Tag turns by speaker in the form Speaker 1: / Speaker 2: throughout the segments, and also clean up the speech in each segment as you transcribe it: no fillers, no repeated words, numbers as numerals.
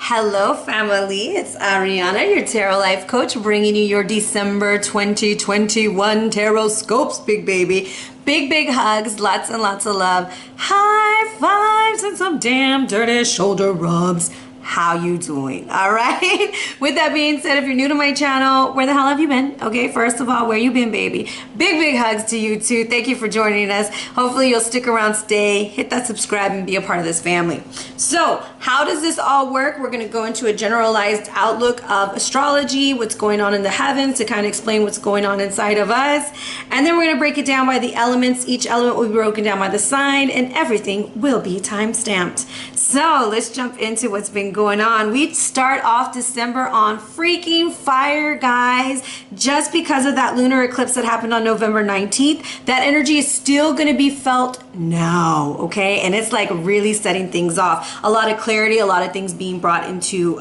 Speaker 1: Hello family, it's Arhinna, your tarot life coach, bringing you your December 2021 tarot scopes, big baby. Big hugs, lots and lots of love, high fives and some damn dirty shoulder rubs. How you doing? All right. With that being said, if you're new to my channel, where the hell have you been? Okay, first of all, where you been, baby? Big hugs to you too. Thank you for joining us. Hopefully you'll stick around, stay, hit that subscribe, and be a part of this family. So how does this all work? We're going to go into a generalized outlook of astrology, what's going on in the heavens, to kind of explain what's going on inside of us. And then we're going to break it down by the elements. Each element will be broken down by the sign, and everything will be time-stamped. So let's jump into what's been going on. We start off December on freaking fire, guys. Just because of that lunar eclipse that happened on November 19th, that energy is still going to be felt now, okay? And it's like really setting things off. A lot of clarity, a lot of things being brought into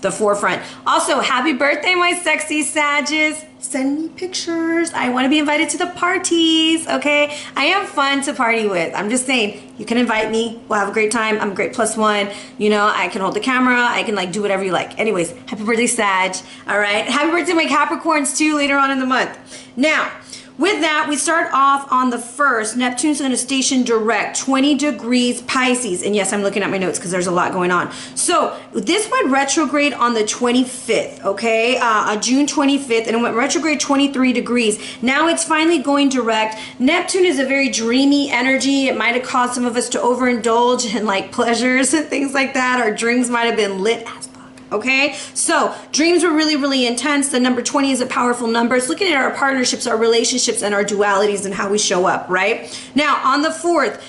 Speaker 1: the forefront. Also, happy birthday, my sexy Sages. Send me pictures. I want to be invited to the parties, okay? I am fun to party with. I'm just saying, you can invite me. We'll have a great time. I'm a great +1. You know, I can hold the camera. I can like do whatever you like. Anyways, happy birthday, Sag. All right. Happy birthday, my Capricorns too, later on in the month. Now, with that, we start off on the 1st. Neptune's going to station direct, 20 degrees Pisces. And yes, I'm looking at my notes because there's a lot going on. So this went retrograde on the 25th, okay? June 25th, and it went retrograde 23 degrees. Now it's finally going direct. Neptune is a very dreamy energy. It might have caused some of us to overindulge in like pleasures and things like that. Our dreams might have been lit as okay, so dreams were really intense. The number 20 is a powerful number. It's looking at our partnerships, our relationships, and our dualities and how we show up, right? Now, on the 4th,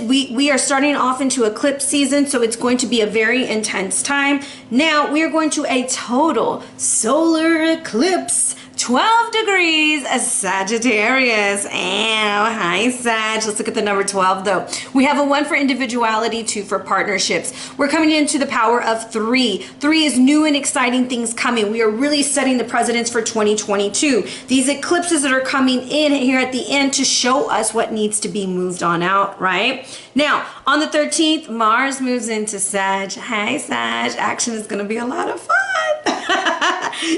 Speaker 1: we are starting off into eclipse season, so it's going to be a very intense time. Now, we are going to a total solar eclipse. 12 degrees as Sagittarius. Ow, hi Sag. Let's look at the number 12 though. We have a 1 for individuality, 2 for partnerships. We're coming into the power of 3. 3 is new and exciting things coming. We are really setting the precedents for 2022. These eclipses that are coming in here at the end to show us what needs to be moved on out, right? Now, on the 13th, Mars moves into Sag. Hi Sag. Action is going to be a lot of fun.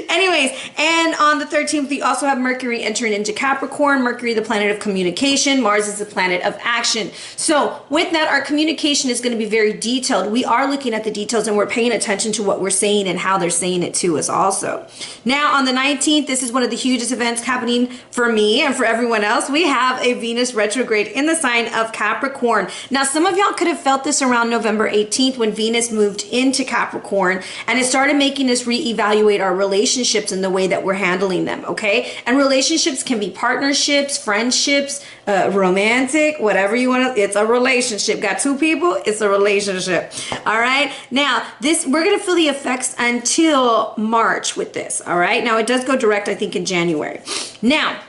Speaker 1: Anyways, and on the 13th, we also have Mercury entering into Capricorn. Mercury, the planet of communication. Mars is the planet of action. So with that, our communication is going to be very detailed. We are looking at the details and we're paying attention to what we're saying and how they're saying it to us also. Now on the 19th, this is one of the hugest events happening for me and for everyone else. We have a Venus retrograde in the sign of Capricorn. Now, some of y'all could have felt this around November 18th when Venus moved into Capricorn and it started making us reevaluate our relationships and the way that we're handling them, okay? And relationships can be partnerships, friendships, romantic, whatever you want to, it's a relationship. Got 2 people, it's a relationship. All right. Now, we're going to feel the effects until March with this. All right. Now, it does go direct, I think, in January. Now,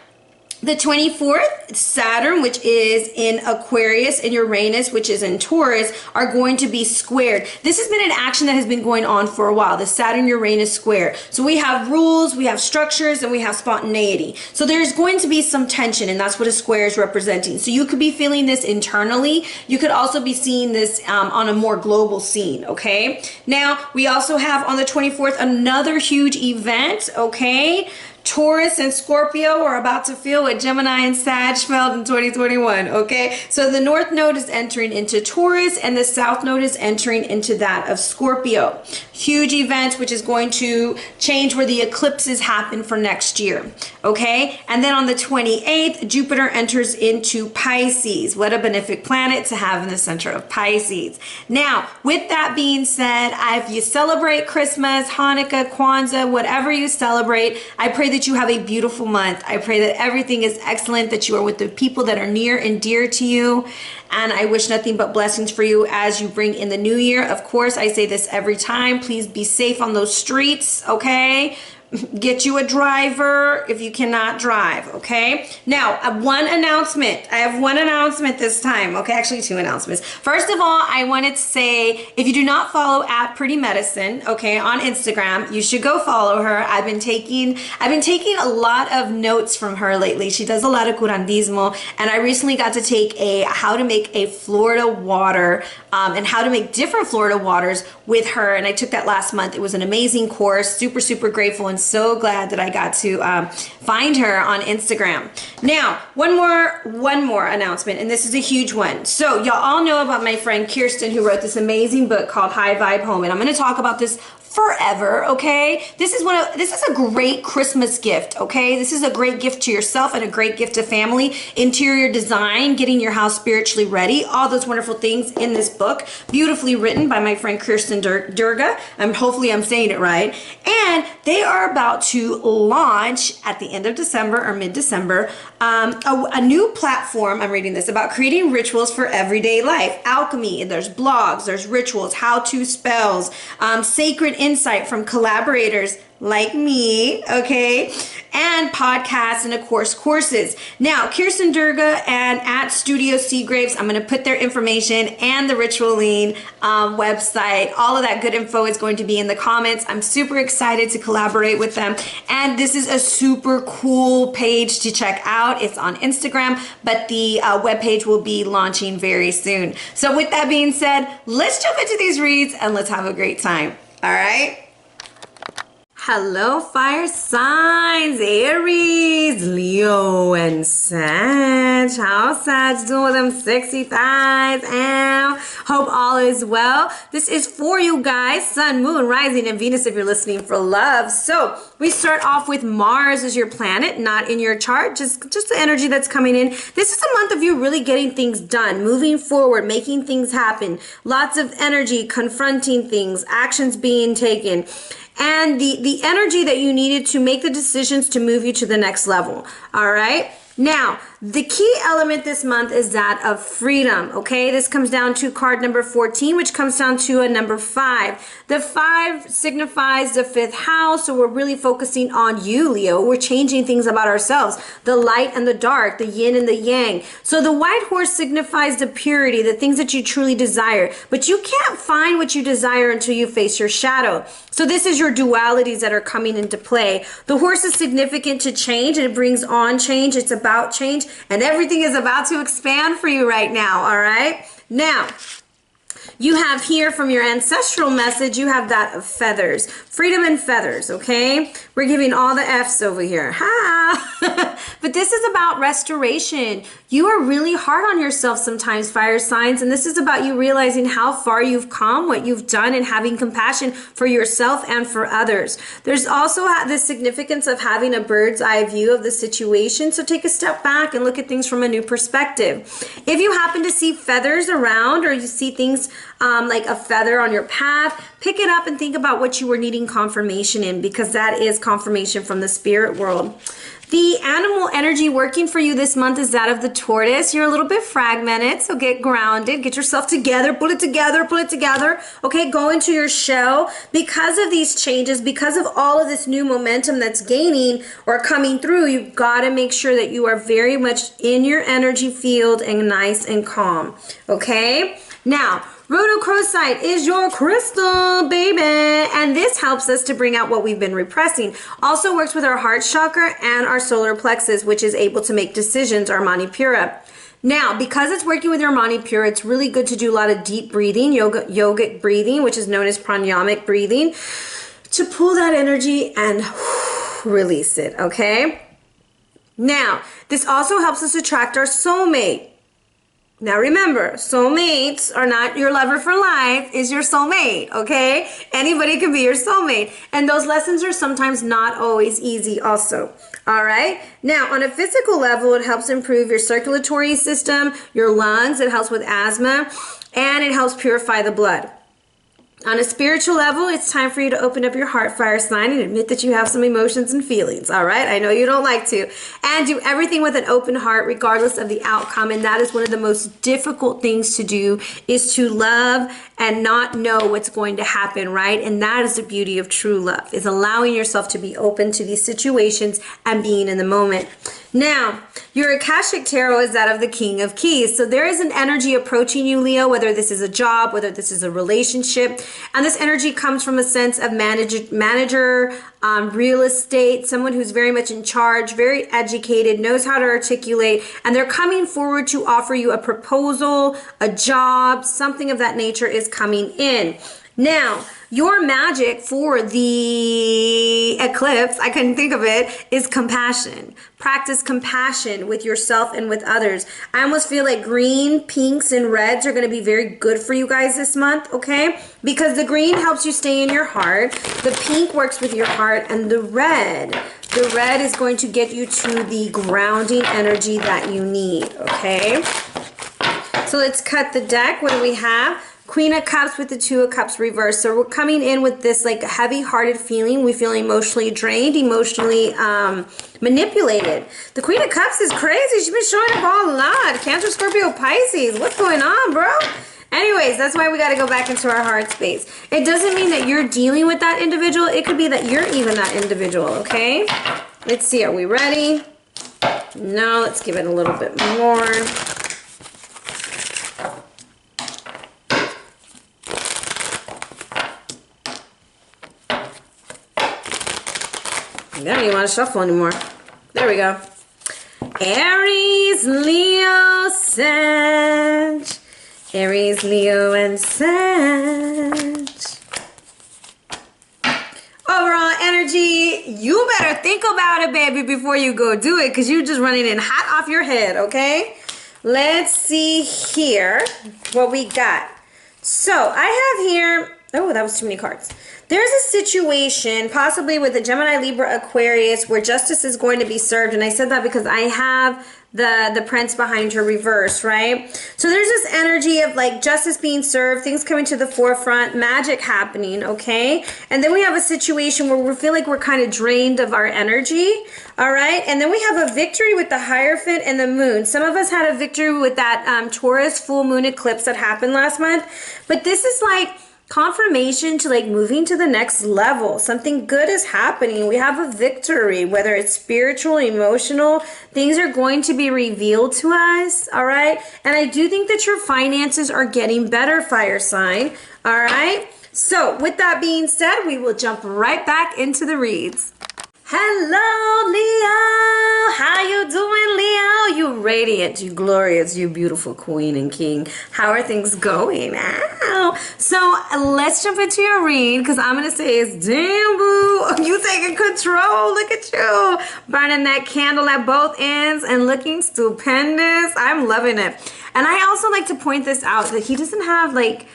Speaker 1: the 24th, Saturn, which is in Aquarius, and Uranus, which is in Taurus, are going to be squared. This has been an action that has been going on for a while, the Saturn-Uranus square. So we have rules, we have structures, and we have spontaneity. So there's going to be some tension, and that's what a square is representing. So you could be feeling this internally. You could also be seeing this on a more global scene, okay? Now, we also have on the 24th another huge event, okay? Taurus and Scorpio are about to feel what Gemini and Sag felt in 2021, okay? So the North Node is entering into Taurus and the South Node is entering into that of Scorpio. Huge event, which is going to change where the eclipses happen for next year, okay? And then on the 28th, Jupiter enters into Pisces. What a benefic planet to have in the center of Pisces. Now, with that being said, if you celebrate Christmas, Hanukkah, Kwanzaa, whatever you celebrate, I pray that you have a beautiful month. I pray that everything is excellent, that you are with the people that are near and dear to you. And I wish nothing but blessings for you as you bring in the new year. Of course, I say this every time. Please be safe on those streets, okay? Get you a driver if you cannot drive, okay? Now, one announcement. I have one announcement this time, okay? Actually, two announcements. First of all, I wanted to say, if you do not follow at Pretty Medicine, okay, on Instagram, you should go follow her. I've been taking a lot of notes from her lately. She does a lot of curandismo, and I recently got to take a how to make a Florida water and how to make different Florida waters with her, and I took that last month. It was an amazing course. Super, super grateful and so glad that I got to find her on Instagram. Now, one more announcement, and this is a huge one. So y'all all know about my friend Kirsten, who wrote this amazing book called High Vibe Home, and I'm going to talk about this forever, okay? This is a great Christmas gift, okay? This is a great gift to yourself and a great gift to family. Interior design, getting your house spiritually ready, all those wonderful things in this book. Beautifully written by my friend Kirsten Durga. Hopefully I'm saying it right. And they are about to launch at the end of December or mid-December a new platform, I'm reading this, about creating rituals for everyday life. Alchemy, there's blogs, there's rituals, how-to spells, sacred insight from collaborators like me, okay, and podcasts and of course courses. Now, Kirsten Durga and at Studio Seagraves, I'm going to put their information and the Ritualine website. All of that good info is going to be in the comments. I'm super excited to collaborate with them, and this is a super cool page to check out. It's on Instagram, but the webpage will be launching very soon. So with that being said, let's jump into these reads and let's have a great time. All right. Hello, fire signs, Aries, Leo, and Sag. How's Sag doing with them sexy thighs? Hope all is well. This is for you guys, Sun, Moon, Rising, and Venus if you're listening for love. So we start off with Mars as your planet, not in your chart, just the energy that's coming in. This is a month of you really getting things done, moving forward, making things happen. Lots of energy, confronting things, actions being taken. And the energy that you needed to make the decisions to move you to the next level. All right. Now, the key element this month is that of freedom, okay? This comes down to card number 14, which comes down to a number 5. The 5 signifies the 5th house, so we're really focusing on you, Leo. We're changing things about ourselves, the light and the dark, the yin and the yang. So the white horse signifies the purity, the things that you truly desire, but you can't find what you desire until you face your shadow. So this is your dualities that are coming into play. The horse is significant to change, and it brings on change. It's about change, and everything is about to expand for you right now, all right? Now, you have here from your ancestral message, you have that of feathers. Freedom and feathers, okay? We're giving all the F's over here. Ha! But this is about restoration. You are really hard on yourself sometimes, fire signs, and this is about you realizing how far you've come, what you've done, and having compassion for yourself and for others. There's also the significance of having a bird's eye view of the situation, so take a step back and look at things from a new perspective. If you happen to see feathers around, or you see things like a feather on your path, pick it up and think about what you were needing confirmation in, because that is confirmation from the spirit world. The animal energy working for you this month is that of the tortoise. You're a little bit fragmented, so get grounded, get yourself together, pull it together, okay? Go into your shell. Because of these changes, because of all of this new momentum that's gaining or coming through, you've got to make sure that you are very much in your energy field and nice and calm, okay? Now, rhodochrosite is your crystal, baby, and this helps us to bring out what we've been repressing. Also works with our heart chakra and our solar plexus, which is able to make decisions, our manipura. Now, because it's working with your manipura, it's really good to do a lot of deep breathing, yogic breathing, which is known as pranayamic breathing, to pull that energy and release it, okay? Now, this also helps us attract our soulmate. Now remember, soulmates are not your lover for life, is your soulmate, okay? Anybody can be your soulmate. And those lessons are sometimes not always easy also, all right? Now, on a physical level, it helps improve your circulatory system, your lungs, it helps with asthma, and it helps purify the blood. On a spiritual level, it's time for you to open up your heart, fire sign, and admit that you have some emotions and feelings, all right? I know you don't like to. And do everything with an open heart, regardless of the outcome. And that is one of the most difficult things to do, is to love and not know what's going to happen, right? And that is the beauty of true love, is allowing yourself to be open to these situations and being in the moment. Now, your Akashic Tarot is that of the King of Keys. So there is an energy approaching you, Leo, whether this is a job, whether this is a relationship. And this energy comes from a sense of manager, real estate, someone who's very much in charge, very educated, knows how to articulate. And they're coming forward to offer you a proposal, a job, something of that nature is coming in. Now, your magic for the eclipse, I couldn't think of it, is compassion. Practice compassion with yourself and with others. I almost feel like green, pinks, and reds are going to be very good for you guys this month, okay? Because the green helps you stay in your heart, the pink works with your heart, and the red is going to get you to the grounding energy that you need, okay? So let's cut the deck. What do we have? Queen of Cups with the Two of Cups reversed. So we're coming in with this like heavy-hearted feeling. We feel emotionally drained, emotionally manipulated. The Queen of Cups is crazy. She's been showing up all a lot. Cancer, Scorpio, Pisces. What's going on, bro? Anyways, that's why we got to go back into our heart space. It doesn't mean that you're dealing with that individual. It could be that you're even that individual, okay? Let's see. Are we ready? No, let's give it a little bit more. I don't even want to shuffle anymore. There we go. Aries, Leo, Sag. Aries, Leo, and Sag. Overall energy, you better think about it, baby, before you go do it, because you're just running in hot off your head, okay? Let's see here what we got. So I have here, oh, that was too many cards. There's a situation, possibly with a Gemini, Libra, Aquarius, where justice is going to be served. And I said that because I have the prince behind her reverse, right? So there's this energy of like justice being served, things coming to the forefront, magic happening, okay? And then we have a situation where we feel like we're kind of drained of our energy, all right? And then we have a victory with the Hierophant and the moon. Some of us had a victory with that Taurus full moon eclipse that happened last month. But this is like confirmation to like moving to the next level. Something good is happening. We have a victory, whether it's spiritual, emotional, things are going to be revealed to us, all right? And I do think that your finances are getting better, fire sign, all right? So with that being said, we will jump right back into the reads. Hello, Leo. How you doing, Leo? You radiant, you glorious, you beautiful queen and king. How are things going? Ow. So let's jump into your read, because I'm going to say it's damn boo. You taking control. Look at you. Burning that candle at both ends and looking stupendous. I'm loving it. And I also like to point this out, that he doesn't have like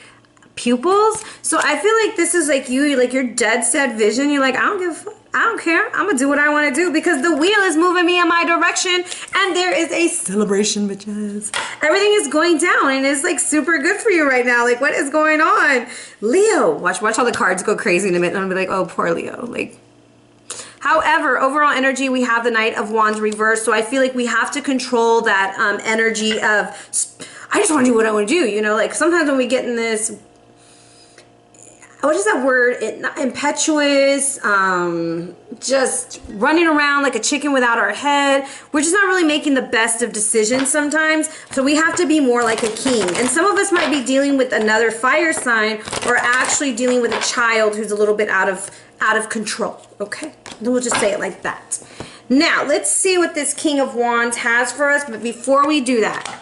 Speaker 1: pupils. So I feel like this is like you, like your dead set vision. You're like, I don't give a fuck. I don't care. I'm going to do what I want to do, because the wheel is moving me in my direction, and there is a celebration, bitches. Everything is going down, and it's like super good for you right now. Like, what is going on? Leo, watch all the cards go crazy in a minute, and I'm going to be like, oh, poor Leo. Like, however, overall energy, we have the Knight of Wands reversed, so I feel like we have to control that energy of, I just want to do what I want to do, you know? Like, sometimes when we get in this, what is that word? Impetuous, just running around like a chicken without our head. We're just not really making the best of decisions sometimes. So we have to be more like a king. And some of us might be dealing with another fire sign, or actually dealing with a child who's a little bit out of control. Okay, we'll just say it like that. Now let's see what this King of Wands has for us. But before we do that,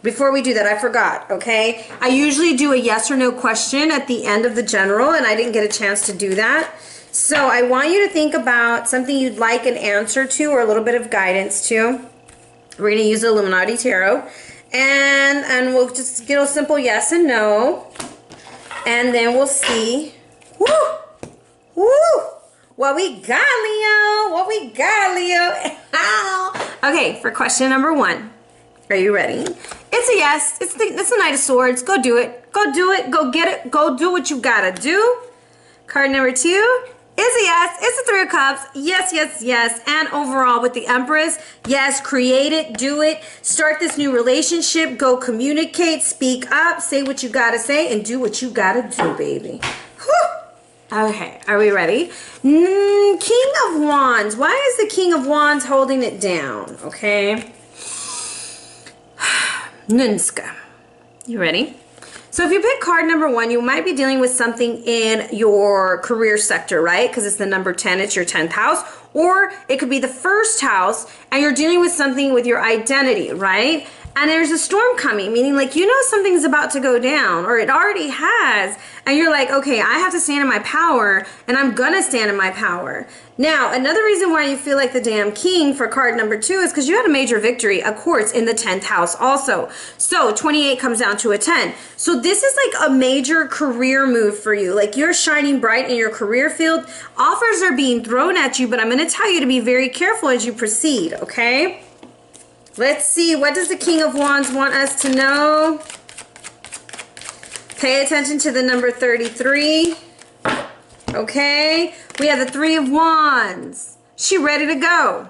Speaker 1: I forgot, okay? I usually do a yes or no question at the end of the general, and I didn't get a chance to do that. So I want you to think about something you'd like an answer to, or a little bit of guidance to. We're going to use the Illuminati Tarot, and we'll just get a simple yes and no, and then we'll see. Woo! Woo! What we got, Leo? What we got, Leo? Okay, for question number 1. Are you ready? It's a yes. It's the Knight of Swords. Go do it. Go do it. Go get it. Go do what you gotta do. Card number 2 is a yes. It's a 3 of Cups. Yes, yes, yes. And overall with the Empress, yes, create it, do it, start this new relationship, go communicate, speak up, say what you gotta say, and do what you gotta do, baby. Whew. Okay, are we ready? King of Wands. Why is the King of Wands holding it down? Okay. Nunska. You ready? So if you pick card number 1, you might be dealing with something in your career sector, right? Because it's the number 10, it's your 10th house. Or it could be the first house and you're dealing with something with your identity, right? And there's a storm coming, meaning like you know something's about to go down or it already has. And you're like, okay, I have to stand in my power and I'm gonna stand in my power. Now, another reason why you feel like the damn king for card number 2 is because you had a major victory, of course, in the 10th house also. So 28 comes down to a 10. So this is like a major career move for you. Like you're shining bright in your career field. Offers are being thrown at you, but I'm gonna tell you to be very careful as you proceed, okay? Let's see, what does the King of Wands want us to know? Pay attention to the number 33. Okay, we have the 3 of Wands. She ready to go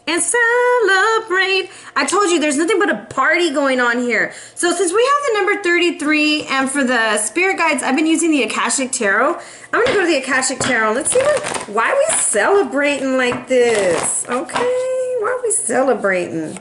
Speaker 1: and celebrate. I told you there's nothing but a party going on here. So since we have the number 33 and for the spirit guides, I've been using the Akashic Tarot. I'm gonna go to the Akashic Tarot. Let's see why are we celebrating like this? Okay, why are we celebrating?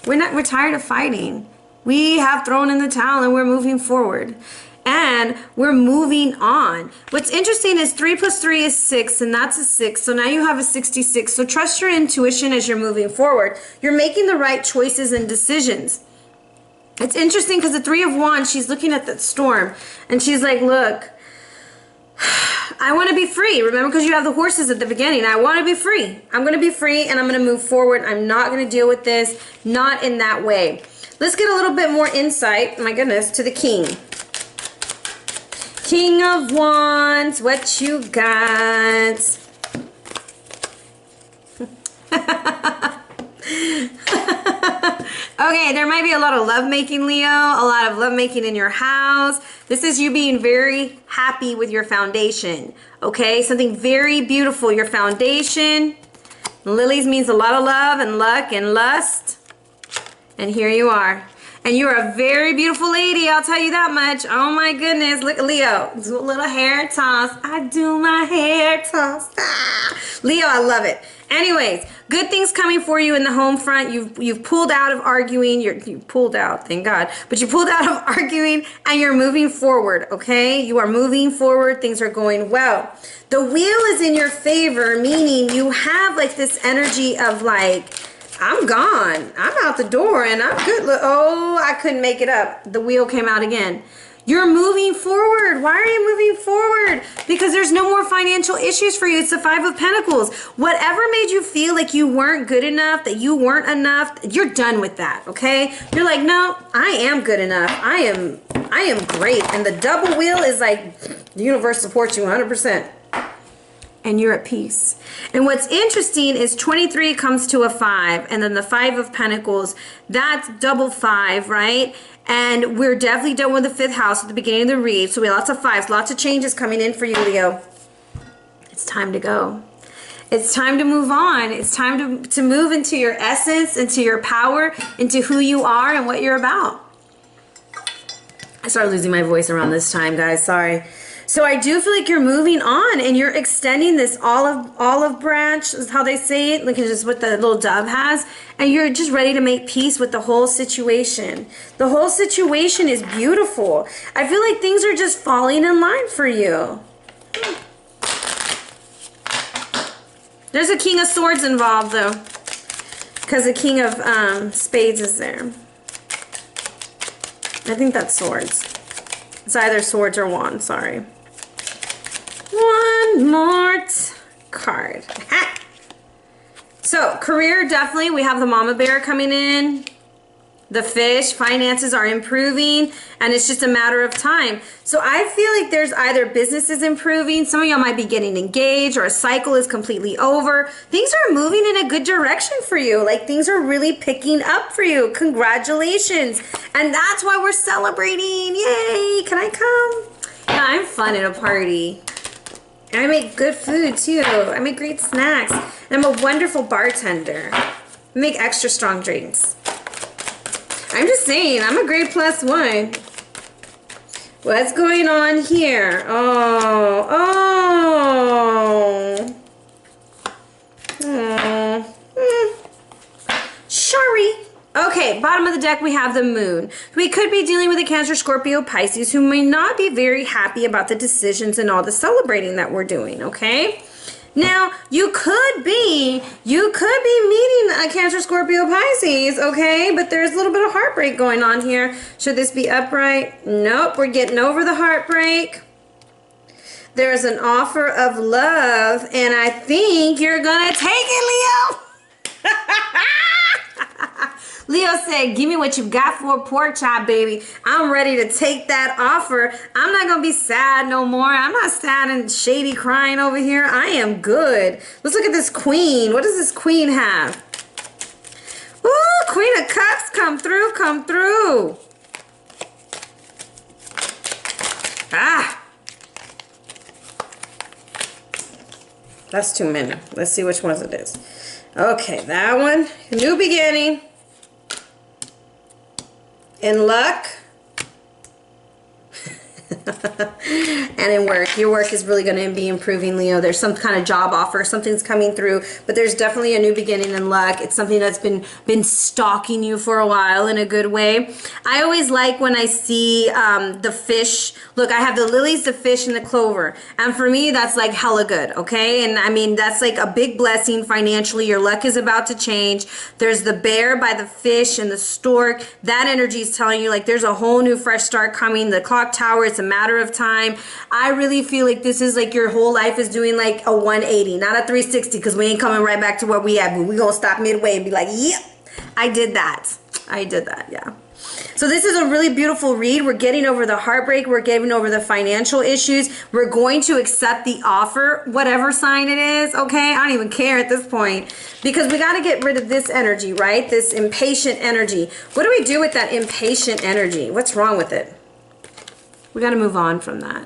Speaker 1: We're tired of fighting. We have thrown in the towel and we're moving forward. And we're moving on. What's interesting is 3 plus 3 is 6, and that's a 6. So now you have a 66. So trust your intuition as you're moving forward. You're making the right choices and decisions. It's interesting because the 3 of Wands, she's looking at that storm. And she's like, look, I want to be free. Remember, because you have the horses at the beginning. I want to be free. I'm going to be free and I'm going to move forward. I'm not going to deal with this. Not in that way. Let's get a little bit more insight, my goodness, to the king. King of Wands, what you got? Okay, there might be a lot of lovemaking, Leo. A lot of lovemaking in your house. This is you being very happy with your foundation. Okay, something very beautiful. Your foundation. Lilies means a lot of love and luck and lust. And here you are. And you're a very beautiful lady, I'll tell you that much. Oh my goodness, look at Leo. Do a little hair toss. I do my hair toss. Ah. Leo, I love it. Anyways, good things coming for you in the home front. You've pulled out of arguing. You pulled out, thank God. But you pulled out of arguing and you're moving forward, okay? You are moving forward. Things are going well. The wheel is in your favor, meaning you have like this energy of like, I'm gone. I'm out the door and I'm good. Oh, I couldn't make it up. The wheel came out again. You're moving forward. Why are you moving forward? Because there's no more financial issues for you. It's the 5 of Pentacles. Whatever made you feel like you weren't good enough, that you weren't enough, you're done with that, okay? You're like, no, I am good enough. I am great. And the double wheel is like, the universe supports you 100%. And you're at peace. And what's interesting is 23 comes to a 5, and then the 5 of Pentacles, that's double 5, right? And we're definitely done with the 5th house at the beginning of the read. So we have lots of 5s, lots of changes coming in for you, Leo. It's time to go. It's time to move on. It's time to move into your essence, into your power, into who you are and what you're about. I started losing my voice around this time, guys. Sorry. So I do feel like you're moving on and you're extending this olive branch, is how they say it, like it's just what the little dove has, and you're just ready to make peace with the whole situation. The whole situation is beautiful. I feel like things are just falling in line for you. There's a King of Swords involved though, because the King of Spades is there. I think that's swords. It's either swords or wands, sorry. One more card. So, career, definitely. We have the mama bear coming in. the fish. Finances are improving, and it's just a matter of time. So I feel like there's either businesses improving, some of y'all might be getting engaged, or a cycle is completely over. Things are moving in a good direction for you. Like things are really picking up for you. Congratulations. And that's why we're celebrating. Yay. Can I come? Yeah, I'm fun at a party. And I make good food too. I make great snacks. And I'm a wonderful bartender. I make extra strong drinks. I'm just saying, I'm a great +1. What's going on here? Sorry. Okay, bottom of the deck, we have the moon. We could be dealing with a Cancer, Scorpio, Pisces who may not be very happy about the decisions and all the celebrating that we're doing, okay? Now, you could be meeting a Cancer, Scorpio, Pisces, okay? But there's a little bit of heartbreak going on here. Should this be upright? Nope, we're getting over the heartbreak. There's an offer of love, and I think you're gonna take it, Leo. Leo said, give me what you got for a pork chop, baby. I'm ready to take that offer. I'm not going to be sad no more. I'm not sad and shady crying over here. I am good. Let's look at this queen. What does this queen have? Ooh, Queen of Cups, come through, come through. Ah. That's too many. Let's see which ones it is. Okay, that one. New beginning. In luck. And in work. Your work is really going to be improving, Leo. There's some kind of job offer. Something's coming through. But there's definitely a new beginning in luck. It's something that's been stalking you for a while in a good way. I always like when I see the fish. Look, I have the lilies, the fish, and the clover. And for me, that's like hella good, okay? And I mean, that's like a big blessing financially. Your luck is about to change. There's the bear by the fish and the stork. That energy is telling you like there's a whole new fresh start coming. The clock tower, it's a matter of time. I really feel like this is like your whole life is doing like a 180, not a 360, because we ain't coming right back to where we at, but we gonna stop midway and be like, yep, I did that, yeah. So this is a really beautiful read. We're getting over the heartbreak. We're getting over the financial issues. We're going to accept the offer, whatever sign it is, okay? I don't even care at this point because we got to get rid of this energy, right? This impatient energy. What do we do with that impatient energy? What's wrong with it? We got to move on from that.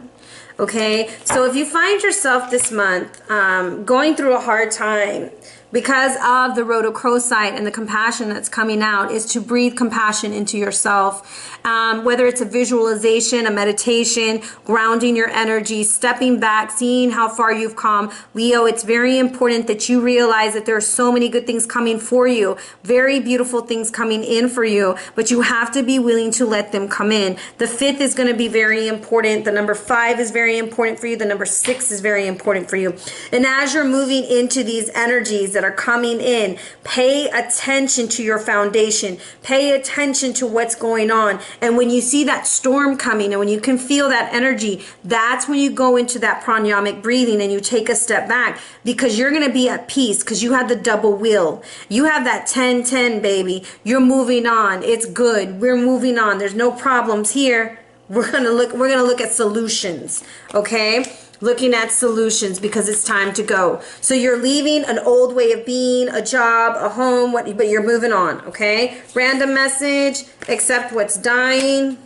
Speaker 1: Okay, so if you find yourself this month going through a hard time because of the rhodochrosite and the compassion that's coming out, is to breathe compassion into yourself. Whether it's a visualization, a meditation, grounding your energy, stepping back, seeing how far you've come. Leo, it's very important that you realize that there are so many good things coming for you, very beautiful things coming in for you, but you have to be willing to let them come in. The 5th is going to be very important. The number 5 is very important for you. The number 6 is very important for you. And as you're moving into these energies that are coming in, pay attention to your foundation. Pay attention to what's going on. And when you see that storm coming and when you can feel that energy, that's when you go into that pranayamic breathing and you take a step back, because you're going to be at peace because you have the double wheel. You have that 10-10, baby. You're moving on. It's good. We're moving on. There's no problems here. We're going to look at solutions, okay? Looking at solutions because it's time to go. So you're leaving an old way of being, a job, a home, but you're moving on, okay? Random message, accept what's dying.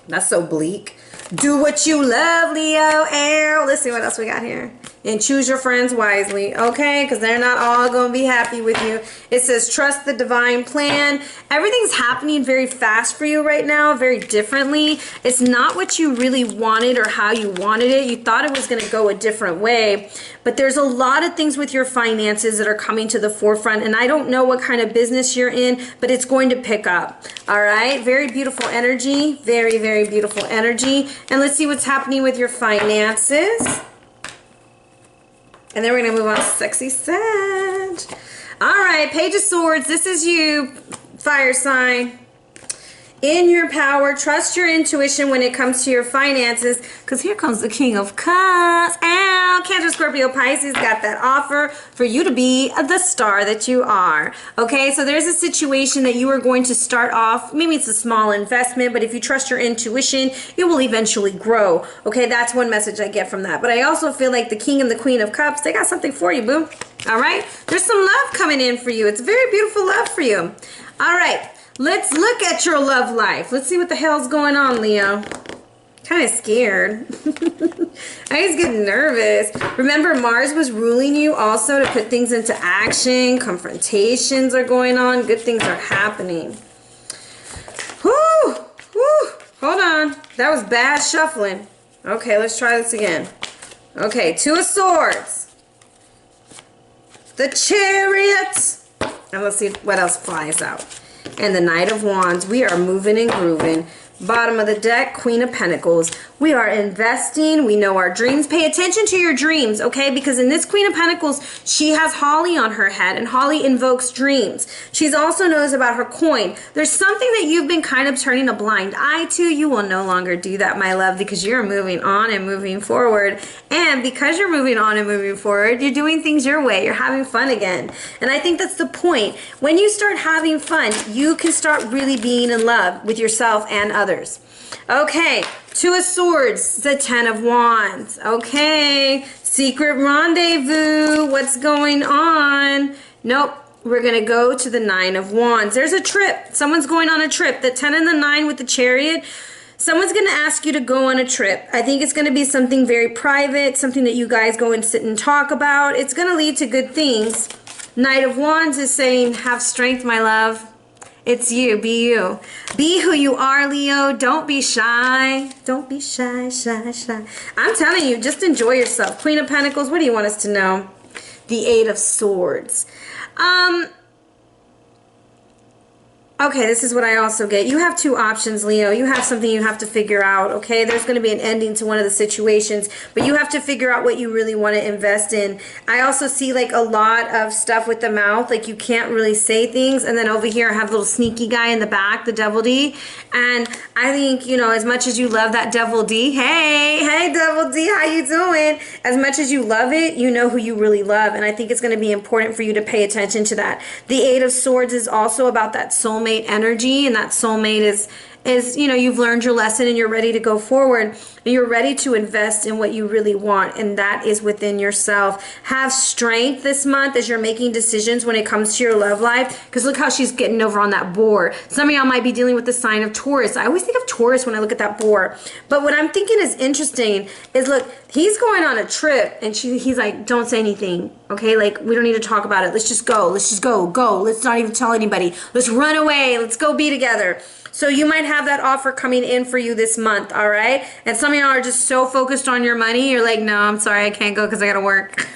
Speaker 1: That's so bleak. Do what you love, Leo. Let's see what else we got here. And choose your friends wisely, okay? Because they're not all going to be happy with you. It says, trust the divine plan. Everything's happening very fast for you right now, very differently. It's not what you really wanted or how you wanted it. You thought it was going to go a different way. But there's a lot of things with your finances that are coming to the forefront. And I don't know what kind of business you're in, but it's going to pick up, all right? Very beautiful energy. Very, very beautiful energy. And let's see what's happening with your finances. And then we're going to move on to Sexy Sag. All right, Page of Swords. This is you, fire sign. in your power. Trust your intuition when it comes to your finances, because here comes the King of Cups. Ow, Cancer, Scorpio, Pisces got that offer for you to be the star that you are. Okay, so there's a situation that you are going to start off. Maybe it's a small investment, but if you trust your intuition, it will eventually grow. Okay, that's one message I get from that. But I also feel like the King and the Queen of Cups, they got something for you, boo. All right, there's some love coming in for you. It's very beautiful love for you. All right, let's look at your love life. Let's see what the hell's going on, Leo. Kind of scared. I was getting nervous. Remember, Mars was ruling you also to put things into action. Confrontations are going on. Good things are happening. Whoo! Whoo! Hold on. That was bad shuffling. Okay, let's try this again. Okay, Two of Swords. The Chariot. And let's see what else flies out. And the Knight of Wands. We are moving and grooving. Bottom of the deck, Queen of Pentacles. We are investing. We know our dreams. Pay attention to your dreams, okay? Because in this Queen of Pentacles, she has Holly on her head, and Holly invokes dreams. She's also knows about her coin. There's something that you've been kind of turning a blind eye to. You will no longer do that, my love, because you're moving on and moving forward. And because you're moving on and moving forward, you're doing things your way. You're having fun again. And I think that's the point. When you start having fun, you can start really being in love with yourself and others. Okay, Two of Swords, the Ten of Wands. Okay, secret rendezvous. What's going on? Nope. We're going to go to the Nine of Wands. There's a trip. Someone's going on a trip. The 10 and the 9 with the Chariot. Someone's going to ask you to go on a trip. I think it's going to be something very private, something that you guys go and sit and talk about. It's going to lead to good things. Knight of Wands is saying, have strength, my love. It's you. Be you. Be who you are, Leo. Don't be shy. Don't be shy, shy, shy. I'm telling you, just enjoy yourself. Queen of Pentacles, what do you want us to know? The Eight of Swords. Okay, this is what I also get. You have two options, Leo. You have something you have to figure out, okay? There's going to be an ending to one of the situations, but you have to figure out what you really want to invest in. I also see like a lot of stuff with the mouth, like you can't really say things. And then over here I have a little sneaky guy in the back, the Devil D. And I think, you know, as much as you love that Devil D, hey Devil D, how you doing? As much as you love it, you know who you really love. And I think it's going to be important for you to pay attention to that. The Eight of Swords is also about that soulmate energy, and that soulmate is you know, you've learned your lesson and you're ready to go forward, and you're ready to invest in what you really want, and that is within yourself. Have strength this month as you're making decisions when it comes to your love life, because look how she's getting over on that boar. Some of y'all might be dealing with the sign of Taurus. I always think of Taurus when I look at that boar, but what I'm thinking is interesting is, look, he's going on a trip, and he's like, don't say anything, okay? Like, we don't need to talk about it. Let's just go. Let's just go. Let's not even tell anybody. Let's run away. Let's go be together. So you might have that offer coming in for you this month, all right? And some of y'all are just so focused on your money, you're like, no, I'm sorry, I can't go because I got to work.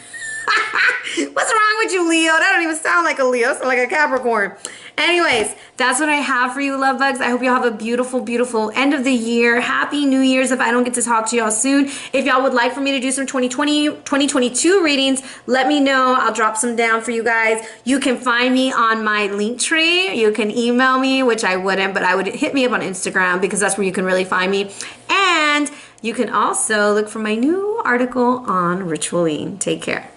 Speaker 1: What's wrong with you, Leo? That don't even sound like a Leo. It sounds like a Capricorn. Anyways, that's what I have for you, love bugs. I hope y'all have a beautiful, beautiful end of the year. Happy New Year's if I don't get to talk to y'all soon. If y'all would like for me to do some 2022 readings, let me know. I'll drop some down for you guys. You can find me on my Linktree. You can email me, which I wouldn't, but I would hit me up on Instagram because that's where you can really find me. And you can also look for my new article on ritualing. Take care.